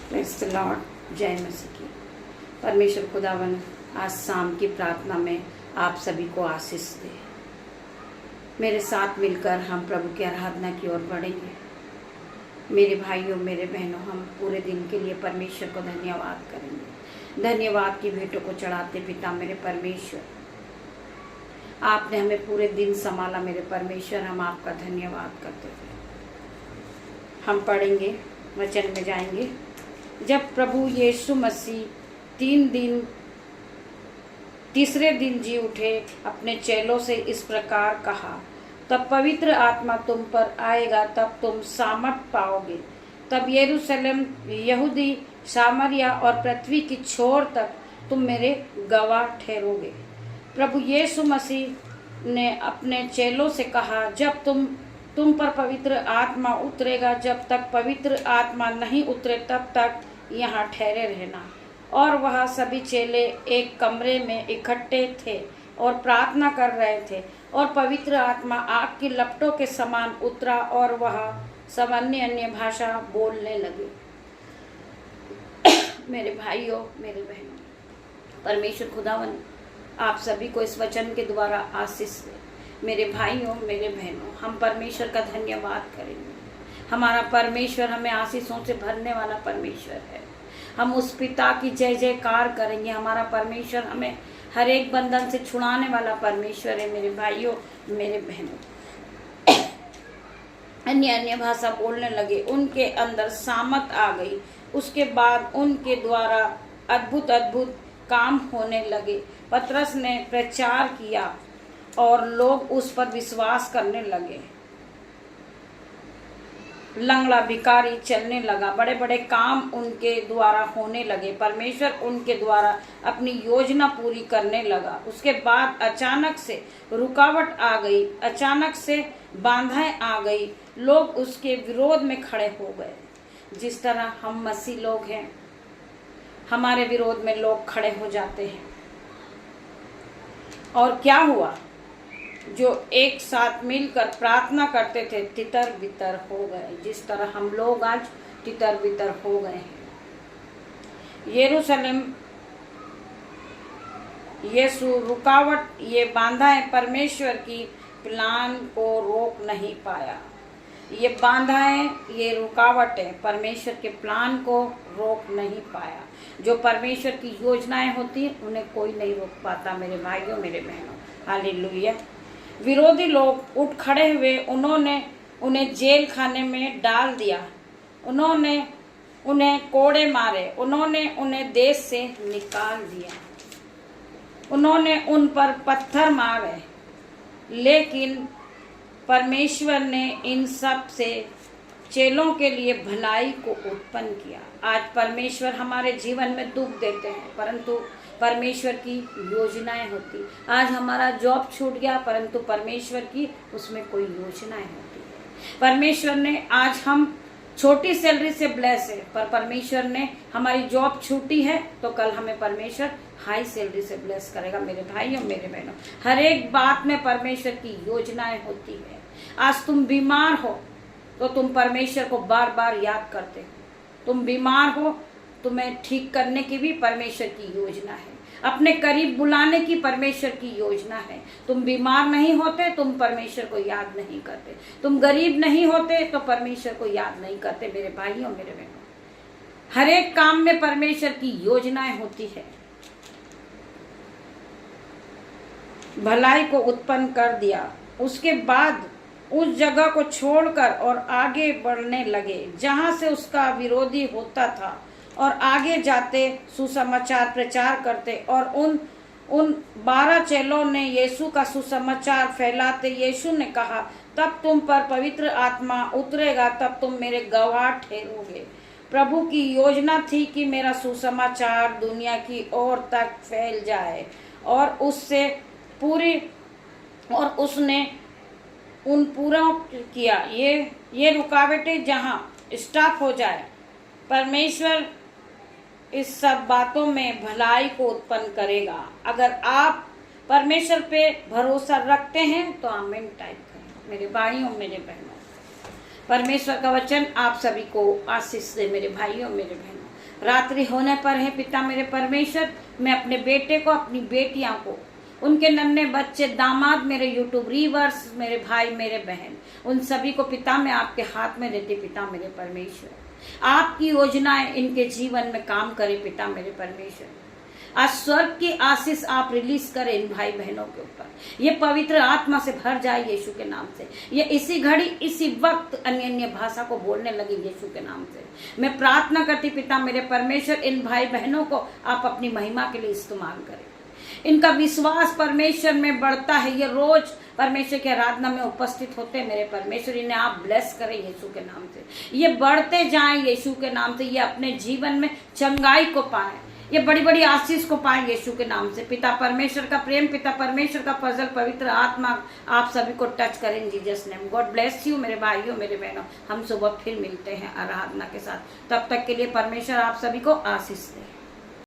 Praise the Lord. जय मसीह की। परमेश्वर खुदावन आज शाम की प्रार्थना में आप सभी को आशीष दे। मेरे साथ मिलकर हम प्रभु की आराधना की ओर बढ़ेंगे। मेरे भाइयों, मेरे बहनों, हम पूरे दिन के लिए परमेश्वर को धन्यवाद करेंगे। धन्यवाद की भेंटों को चढ़ाते पिता मेरे परमेश्वर, आपने हमें पूरे दिन संभाला। मेरे परमेश्वर, हम आपका धन्यवाद करते थे। हम पढ़ेंगे, वचन में जाएंगे। जब प्रभु यीशु मसीह तीसरे दिन जी उठे, अपने चेलों से इस प्रकार कहा, तब पवित्र आत्मा तुम पर आएगा, तब तुम सामर्थ पाओगे। तब यरूशलेम, यहूदी, सामरिया और पृथ्वी की छोर तक तुम मेरे गवाह ठहरोगे। प्रभु यीशु मसीह ने अपने चेलों से कहा, जब तुम पर पवित्र आत्मा उतरेगा, जब तक पवित्र आत्मा नहीं उतरे तब तक यहाँ ठहरे रहना। और वह सभी चेले एक कमरे में इकट्ठे थे और प्रार्थना कर रहे थे, और पवित्र आत्मा आग की लपटों के समान उतरा और वह सब अन्य भाषा बोलने लगे। मेरे भाइयों, मेरे बहनों, परमेश्वर खुदावन आप सभी को इस वचन के द्वारा आशीष दे। मेरे भाइयों, मेरे बहनों, हम परमेश्वर का धन्यवाद करेंगे। हमारा परमेश्वर हमें आशीषों से भरने वाला परमेश्वर है। हम उस पिता की जय जयकार करेंगे। हमारा परमेश्वर हमें हर एक बंधन से छुड़ाने वाला परमेश्वर है। मेरे भाइयों, मेरे बहनों, अन्य भाषा बोलने लगे, उनके अंदर सामत आ गई। उसके बाद उनके द्वारा अद्भुत काम होने लगे। पतरस ने प्रचार किया और लोग उस पर विश्वास करने लगे। लंगड़ा भिखारी चलने लगा। बड़े बड़े काम उनके द्वारा होने लगे। परमेश्वर उनके द्वारा अपनी योजना पूरी करने लगा। उसके बाद अचानक से रुकावट आ गई, अचानक से बाधाएं आ गई। लोग उसके विरोध में खड़े हो गए। जिस तरह हम मसीह लोग हैं, हमारे विरोध में लोग खड़े हो जाते हैं। और क्या हुआ? जो एक साथ मिलकर प्रार्थना करते थे, तितर बितर हो गए। जिस तरह हम लोग आज तितर बितर हो गए हैं। यरूशलेम, यीशु, रुकावट, ये बाधाएं परमेश्वर की प्लान को रोक नहीं पाया। ये बाधाएं, ये रुकावटें परमेश्वर के प्लान को रोक नहीं पाया। जो परमेश्वर की योजनाएं होती हैं, उन्हें कोई नहीं रोक पाता। मेरे भाइयों, मेरे बहनों, हालेलुया। विरोधी लोग उठ खड़े हुए। उन्होंने उन्हें जेल खाने में डाल दिया। उन्होंने उन्हें कोड़े मारे। उन्होंने उन्हें देश से निकाल दिया। उन्होंने उन पर पत्थर मारे। लेकिन परमेश्वर ने इन सब से चेलों के लिए भलाई को उत्पन्न किया। आज परमेश्वर हमारे जीवन में दुख देते हैं, परंतु परमेश्वर की योजनाएं होती। आज हमारा जॉब छूट गया, परंतु परमेश्वर की उसमें कोई योजनाएं होती है। परमेश्वर ने, आज हम छोटी सैलरी से ब्लेस है, पर परमेश्वर ने हमारी जॉब छूटी है तो कल हमें परमेश्वर हाई सैलरी से ब्लेस करेगा। मेरे भाइयों, मेरे बहनों, हर एक बात में परमेश्वर की योजनाएं होती है। आज तुम बीमार हो तो तुम परमेश्वर को बार बार याद करते हो। तुम बीमार हो, तुम्हें ठीक करने की भी परमेश्वर की योजना है। अपने करीब बुलाने की परमेश्वर की योजना है। तुम बीमार नहीं होते, तुम परमेश्वर को याद नहीं करते। तुम गरीब नहीं होते तो परमेश्वर को याद नहीं करते। मेरे भाइयों, मेरे बहनों, हर एक काम में परमेश्वर की योजनाएं होती है। भलाई को उत्पन्न कर दिया। उसके बाद उस जगह को छोड़कर और आगे बढ़ने लगे जहां से उसका विरोधी होता था, और आगे जाते सुसमाचार प्रचार करते। और उन 12 चेलों ने यीशु का सुसमाचार फैलाते। यीशु ने कहा, तब तुम पर पवित्र आत्मा उतरेगा, तब तुम मेरे गवाह ठहरोगे। प्रभु की योजना थी कि मेरा सुसमाचार दुनिया की ओर तक फैल जाए, और उसने उन पूरा किया। ये रुकावटें जहां स्टॉप हो जाए, परमेश्वर इस सब बातों में भलाई को उत्पन्न करेगा। अगर आप परमेश्वर पे भरोसा रखते हैं तो आमीन टाइप करें। मेरे भाइयों, मेरे बहनों, परमेश्वर का वचन आप सभी को आशीष दे। मेरे भाइयों, मेरे बहनों, रात्रि होने पर है पिता मेरे परमेश्वर, मैं अपने बेटे को, अपनी बेटियां को, उनके नन्हे बच्चे, दामाद, मेरे यूट्यूब रीवर्स, मेरे भाई, मेरे बहन, उन सभी को पिता मैं आपके हाथ में देती पिता मेरे परमेश्वर। आपकी योजनाएं इनके जीवन में काम करे पिता मेरे परमेश्वर। आज स्वर्ग की आशीष आप रिलीज करें इन भाई बहनों के ऊपर। ये पवित्र आत्मा से भर जाए यीशु के नाम से। ये इसी घड़ी इसी वक्त अन्य अन्य भाषा को बोलने लगे यीशु के नाम से। मैं प्रार्थना करती पिता मेरे परमेश्वर, इन भाई बहनों को आप अपनी महिमा के लिए इस्तेमाल करें। इनका विश्वास परमेश्वर में बढ़ता है, ये रोज परमेश्वर की आराधना में उपस्थित होते हैं मेरे परमेश्वर। इन्हें आप ब्लेस करें यीशु के नाम से। ये बढ़ते जाएं यीशु के नाम से। ये अपने जीवन में चंगाई को पाए, ये बड़ी बड़ी आशीष को पाए यीशु के नाम से। पिता परमेश्वर का प्रेम, पिता परमेश्वर का फजल, पवित्र आत्मा आप सभी को टच करें Jesus name. God bless you मेरे भाइयों, मेरे बहनों। हम सुबह फिर मिलते हैं आराधना के साथ। तब तक के लिए परमेश्वर आप सभी को आशीष दे।